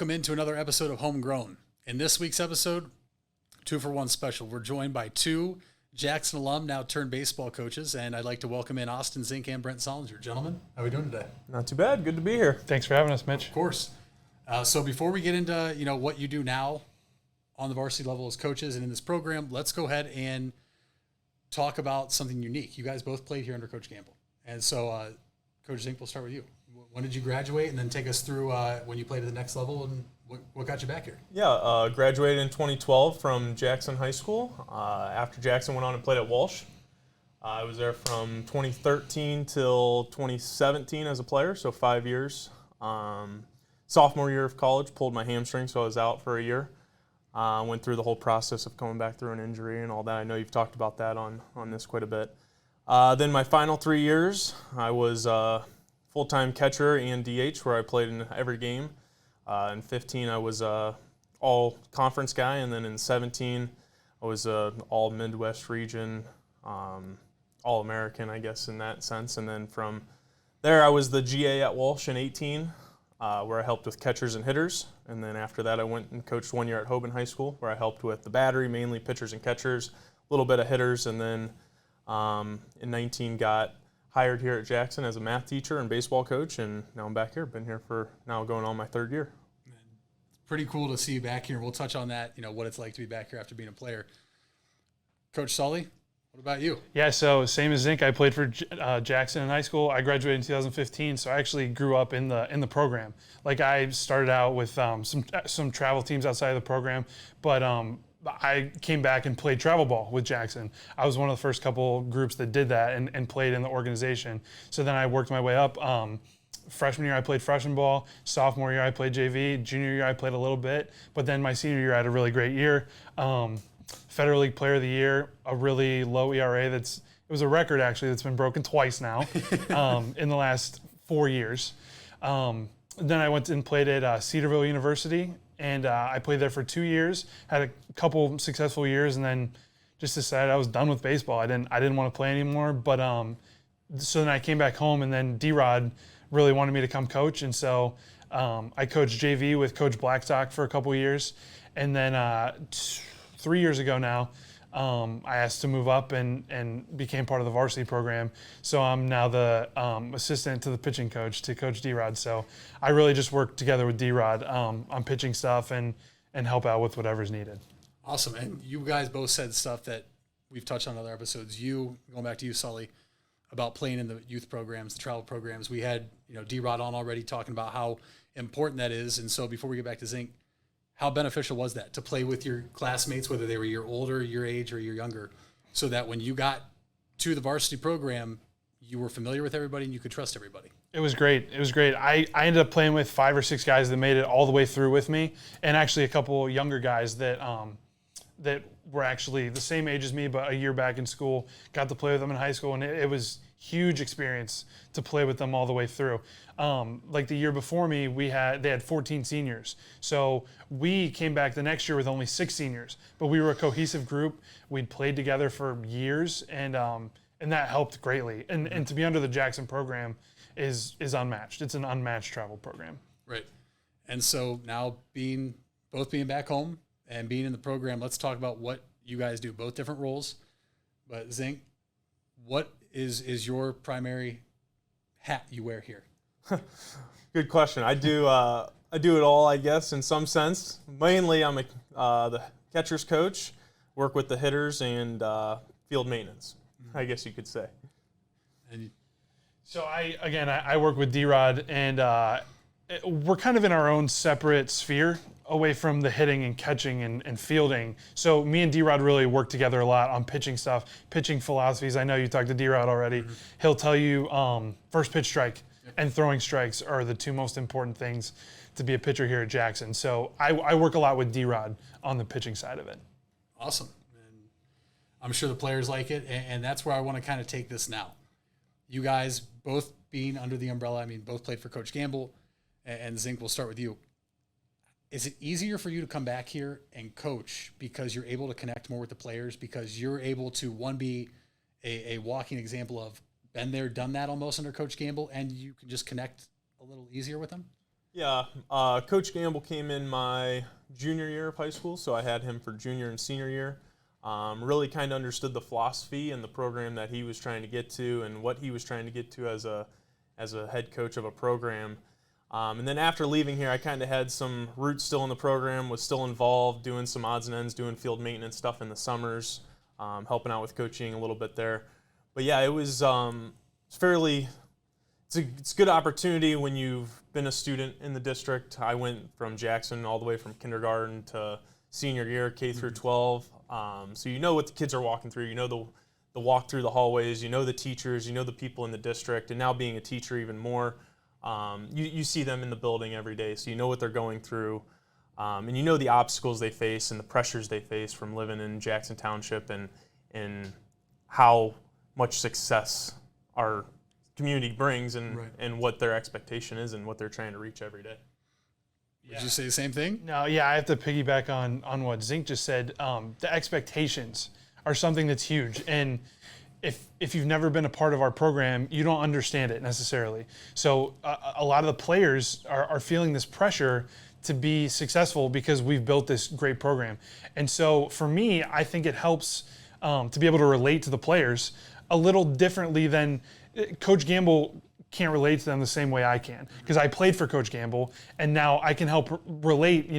welcome into another episode of Homegrown. In this week's episode, 2-for-1 special, we're joined by two Jackson alum, now turned baseball coaches, and I'd like to welcome in Austin Szink and Brent Solinger. Gentlemen, how are we doing today? Not too bad. Good to be here. Thanks for having us, Mitch. Of course. So before we get into what you do now on the varsity level as coaches and in this program, let's go ahead and talk about something unique. You guys both played here under Coach Gamble, and so Coach Szink, we'll start with you. When did you graduate, and then take us through when you played at the next level and what got you back here? Yeah, graduated in 2012 from Jackson High School. After Jackson, went on and played at Walsh. I was there from 2013 till 2017 as a player, so 5 years. Sophomore year of college, pulled my hamstring, so I was out for a year. Went through the whole process of coming back through an injury and all that. I know you've talked about that on this quite a bit. Then my final 3 years, I was full-time catcher and DH, where I played in every game. In 15, I was all-conference guy, and then in 17, I was all-Midwest region, all-American, I guess, in that sense. And then from there, I was the GA at Walsh in 18, where I helped with catchers and hitters. And then after that, I went and coached 1 year at Hoban High School, where I helped with the battery, mainly pitchers and catchers, a little bit of hitters, and then in 19 got hired here at Jackson as a math teacher and baseball coach, and now I'm back here. Been here for now going on my 3rd year. It's pretty cool to see you back here. We'll touch on that, what it's like to be back here after being a player. Coach Sully, what about you? Yeah, so same as Szink. I played for Jackson in high school. I graduated in 2015, so I actually grew up in the program. Like, I started out with some travel teams outside of the program, but I came back and played travel ball with Jackson. I was one of the first couple groups that did that and played in the organization. So then I worked my way up. Freshman year, I played freshman ball. Sophomore year, I played JV. Junior year, I played a little bit. But then my senior year, I had a really great year. Federal League Player of the Year, a really low ERA. It was a record, actually, that's been broken twice now in the last 4 years. Then I went and played at Cedarville University, and I played there for 2 years, had a couple successful years, and then just decided I was done with baseball. I didn't want to play anymore. But so then I came back home, and then D-Rod really wanted me to come coach, and so I coached JV with Coach Blackstock for a couple years, and then 3 years ago now, I asked to move up and became part of the varsity program. So I'm now the assistant to the pitching coach, to Coach D-Rod. So I really just work together with D-Rod on pitching stuff and help out with whatever's needed. Awesome. And you guys both said stuff that we've touched on in other episodes. Going back to you, Sully, about playing in the youth programs, the travel programs. We had D-Rod on already talking about how important that is. And so before we get back to Szink, how beneficial was that to play with your classmates, whether they were your older, your age, or your younger, so that when you got to the varsity program, you were familiar with everybody and you could trust everybody? It was great. I ended up playing with 5 or 6 guys that made it all the way through with me, and actually a couple younger guys that were actually the same age as me, but a year back in school. Got to play with them in high school, and it was huge experience to play with them all the way through. Like the year before me, they had 14 seniors. So we came back the next year with only 6 seniors, but we were a cohesive group. We'd played together for years, and that helped greatly. And to be under the Jackson program is unmatched. It's an unmatched travel program. Right. And so now both being back home and being in the program, let's talk about what you guys do, both different roles. But Szink, what is your primary hat you wear here? Good question. I do it all, I guess, in some sense. Mainly, I'm the catcher's coach, work with the hitters, and field maintenance, I guess you could say. So I work with D-Rod, and we're kind of in our own separate sphere away from the hitting and catching and fielding. So me and D-Rod really work together a lot on pitching stuff, pitching philosophies. I know you talked to D-Rod already. Mm-hmm. He'll tell you first pitch strike and throwing strikes are the 2 most important things to be a pitcher here at Jackson. So I work a lot with D-Rod on the pitching side of it. Awesome. And I'm sure the players like it, and that's where I want to kind of take this now. You guys both being under the umbrella, both played for Coach Gamble, and Szink, we'll start with you. Is it easier for you to come back here and coach because you're able to connect more with the players, because you're able to, one, be a walking example of been there, done that almost under Coach Gamble, and you can just connect a little easier with them? Yeah, Coach Gamble came in my junior year of high school, so I had him for junior and senior year. Really kind of understood the philosophy and the program that he was trying to get to and what he was trying to get to as a head coach of a program. And then after leaving here, I kind of had some roots still in the program, was still involved, doing some odds and ends, doing field maintenance stuff in the summers, helping out with coaching a little bit there. But yeah, it was it's a good opportunity when you've been a student in the district. I went from Jackson all the way from kindergarten to senior year, K through 12. So you know what the kids are walking through. You know the walk through the hallways. You know the teachers. You know the people in the district. And now being a teacher even more, you see them in the building every day. So you know what they're going through. And you know the obstacles they face and the pressures they face from living in Jackson Township and how much success our community brings and what their expectation is and what they're trying to reach every day. Would you say the same thing? No, yeah, I have to piggyback on what Szink just said. The expectations are something that's huge. And if you've never been a part of our program, you don't understand it necessarily. So a lot of the players are feeling this pressure to be successful because we've built this great program. And so for me, I think it helps to be able to relate to the players a little differently than Coach Gamble can't relate to them the same way I can because I played for Coach Gamble and now I can help relate,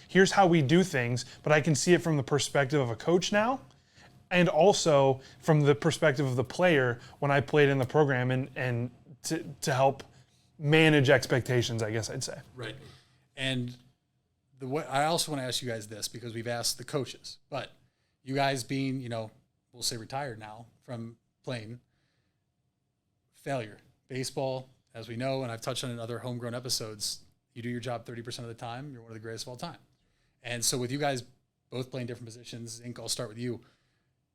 here's how we do things, but I can see it from the perspective of a coach now and also from the perspective of the player when I played in the program and to help manage expectations, I guess I'd say. Right. And the way I also want to ask you guys this because we've asked the coaches, but you guys being, we'll say retired now from playing, failure. Baseball, as we know, and I've touched on it in other Homegrown episodes, you do your job 30% of the time, you're one of the greatest of all time. And so with you guys both playing different positions, Szink, I'll start with you.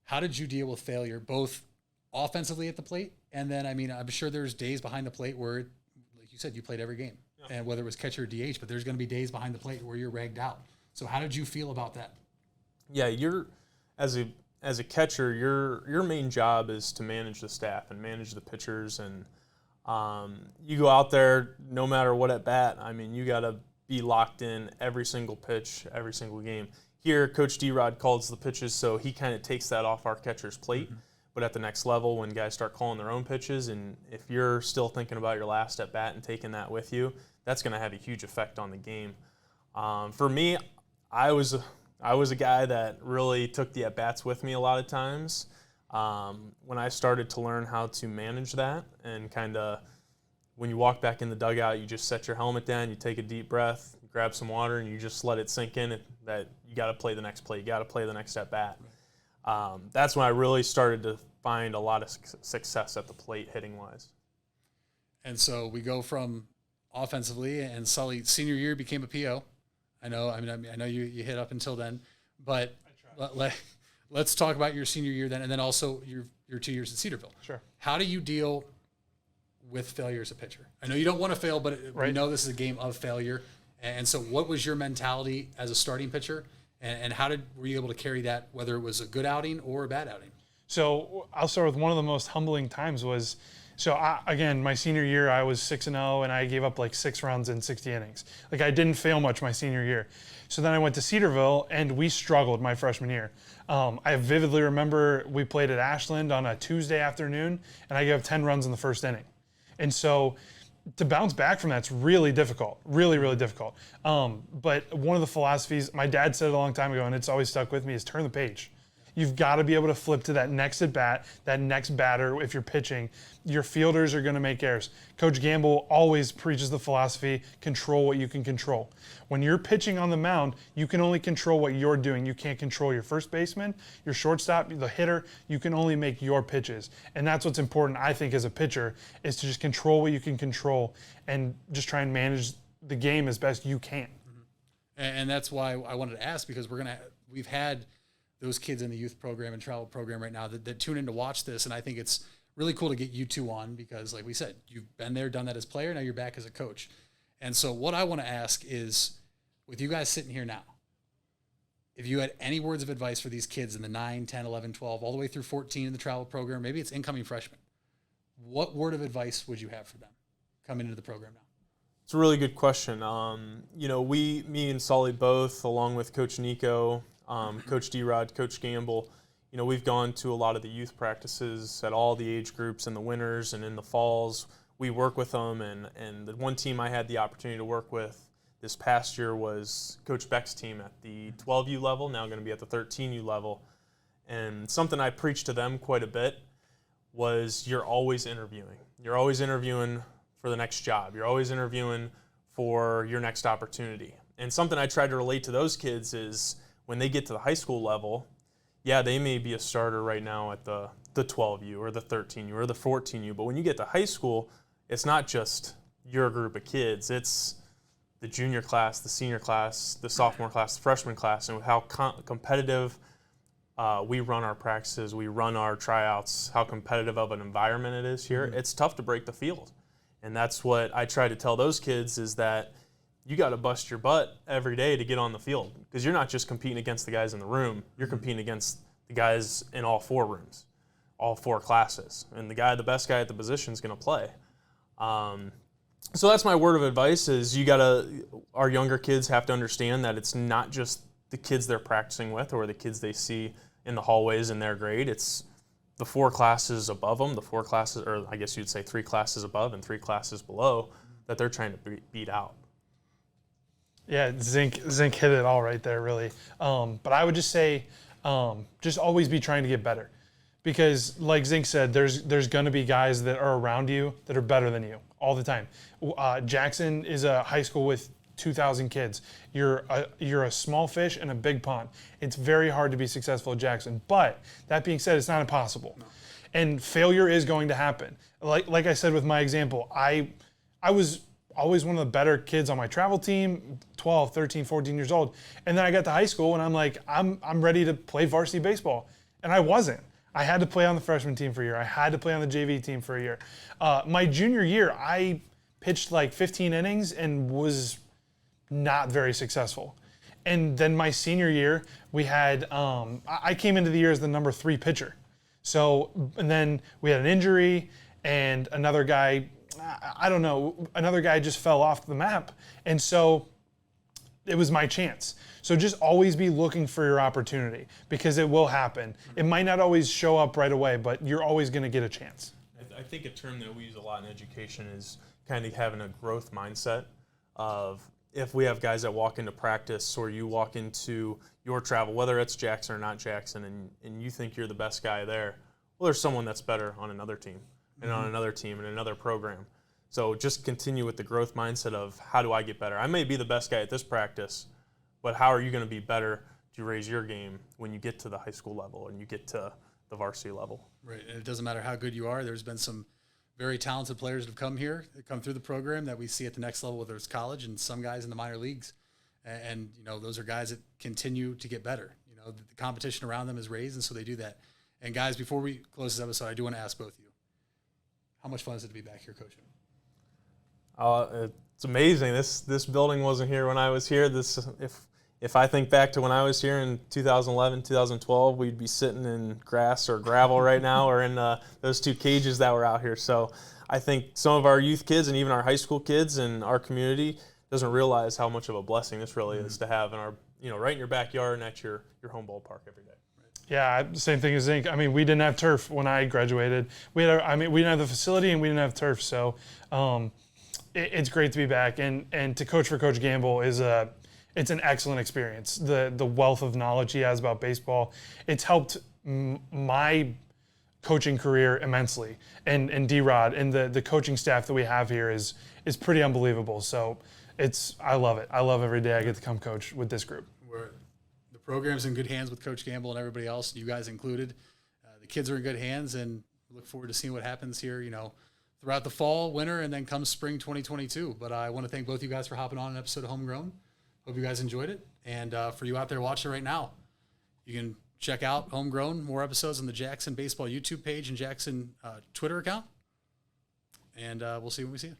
How did you deal with failure, both offensively at the plate, and then, I'm sure there's days behind the plate where, like you said, you played every game, and whether it was catcher or DH, but there's going to be days behind the plate where you're ragged out. So how did you feel about that? Yeah, as a catcher, your main job is to manage the staff and manage the pitchers, and you go out there no matter what at bat. You got to be locked in every single pitch, every single game. Here, Coach D-Rod calls the pitches, so he kind of takes that off our catcher's plate. Mm-hmm. But at the next level, when guys start calling their own pitches, and if you're still thinking about your last at bat and taking that with you, that's going to have a huge effect on the game. For me, I was a guy that really took the at-bats with me a lot of times. When I started to learn how to manage that and kind of when you walk back in the dugout, you just set your helmet down, you take a deep breath, grab some water, and you just let it sink in that you got to play the next play, you got to play the next at-bat. That's when I really started to find a lot of success at the plate hitting-wise. And so we go from offensively, and Sully, senior year, became a PO. I know you hit up until then, but let's talk about your senior year then, and then also your 2 years at Cedarville. Sure. How do you deal with failure as a pitcher? I know you don't want to fail, but we know this is a game of failure. And so what was your mentality as a starting pitcher, and how were you able to carry that, whether it was a good outing or a bad outing? So I'll start with one of the most humbling times was, again, my senior year, I was 6-0, and I gave up like 6 runs in 60 innings. Like, I didn't fail much my senior year. So then I went to Cedarville, and we struggled my freshman year. I vividly remember we played at Ashland on a Tuesday afternoon, and I gave up 10 runs in the first inning. And so to bounce back from that's really difficult, really, really difficult. But one of the philosophies, my dad said it a long time ago, and it's always stuck with me, is turn the page. You've got to be able to flip to that next at-bat, that next batter if you're pitching. Your fielders are going to make errors. Coach Gamble always preaches the philosophy, control what you can control. When you're pitching on the mound, you can only control what you're doing. You can't control your first baseman, your shortstop, the hitter. You can only make your pitches. And that's what's important, I think, as a pitcher, is to just control what you can control and just try and manage the game as best you can. Mm-hmm. And that's why I wanted to ask, because we've had those kids in the youth program and travel program right now that tune in to watch this. And I think it's really cool to get you two on because, like we said, you've been there, done that as a player, now you're back as a coach. And so what I want to ask is, with you guys sitting here now, if you had any words of advice for these kids in the 9, 10, 11, 12, all the way through 14 in the travel program, maybe it's incoming freshmen, what word of advice would you have for them coming into the program now? It's a really good question. Me and Sully both, along with Coach Nico, Coach D-Rod, Coach Gamble, we've gone to a lot of the youth practices at all the age groups in the winters and in the falls. We work with them, and the one team I had the opportunity to work with this past year was Coach Beck's team at the 12U level, now going to be at the 13U level. And something I preached to them quite a bit was you're always interviewing. You're always interviewing for the next job. You're always interviewing for your next opportunity. And something I tried to relate to those kids is when they get to the high school level, yeah, they may be a starter right now at the 12U or the 13U or the 14U, but when you get to high school, it's not just your group of kids. It's the junior class, the senior class, the sophomore class, the freshman class, and with how competitive we run our practices, we run our tryouts, how competitive of an environment it is here, it's tough to break the field. And that's what I try to tell those kids is that you got to bust your butt every day to get on the field because you're not just competing against the guys in the room, you're competing against the guys in all 4 rooms, all 4 classes. And the best guy at the position is going to play. So that's my word of advice is our younger kids have to understand that it's not just the kids they're practicing with or the kids they see in the hallways in their grade. It's the 4 classes above them, the 4 classes, or I guess you'd say 3 classes above and 3 classes below that they're trying to beat out. Yeah, Szink hit it all right there, really. But I would just say, just always be trying to get better. Because like Szink said, there's going to be guys that are around you that are better than you all the time. Jackson is a high school with 2,000 kids. You're a small fish in a big pond. It's very hard to be successful at Jackson. But that being said, it's not impossible. No. And failure is going to happen. Like I said with my example, I was always one of the better kids on my travel team, 12, 13, 14 years old. And then I got to high school and I'm like, I'm ready to play varsity baseball. And I wasn't. I had to play on the freshman team for a year. I had to play on the JV team for a year. My junior year, I pitched like 15 innings and was not very successful. And then my senior year, we had, I came into the year as the number 3 pitcher. So, and then we had an injury and another guy, another guy just fell off the map. And so it was my chance. So just always be looking for your opportunity because it will happen. It might not always show up right away, but you're always going to get a chance. I think a term that we use a lot in education is kind of having a growth mindset of if we have guys that walk into practice or you walk into your travel, whether it's Jackson or not Jackson, and you think you're the best guy there, well, there's someone that's better on another team and on another team and another program. So just continue with the growth mindset of how do I get better? I may be the best guy at this practice, but how are you going to be better to raise your game when you get to the high school level and you get to the varsity level? Right, and it doesn't matter how good you are. There's been some very talented players that have come here, that come through the program that we see at the next level, whether it's college and some guys in the minor leagues. And those are guys that continue to get better. The competition around them is raised, and so they do that. And guys, before we close this episode, I do want to ask both of you, how much fun is it to be back here coaching? It's amazing. This building wasn't here when I was here. If I think back to when I was here in 2011, 2012, we'd be sitting in grass or gravel right now, or in those 2 cages that were out here. So I think some of our youth kids and even our high school kids and our community doesn't realize how much of a blessing this really is to have in our, right in your backyard and at your home ballpark every day. Yeah, same thing as Szink. I mean, we didn't have turf when I graduated. We didn't have the facility and we didn't have turf. So it's great to be back. And to coach for Coach Gamble it's an excellent experience. The wealth of knowledge he has about baseball, it's helped my coaching career immensely. And D-Rod and the coaching staff that we have here is pretty unbelievable. So I love it. I love every day I get to come coach with this group. The program's in good hands with Coach Gamble and everybody else, you guys included. The kids are in good hands, and look forward to seeing what happens here, throughout the fall, winter, and then come spring 2022. But I want to thank both you guys for hopping on an episode of Homegrown. Hope you guys enjoyed it. And for you out there watching right now, you can check out Homegrown, more episodes on the Jackson Baseball YouTube page and Jackson Twitter account. And we'll see when we see you.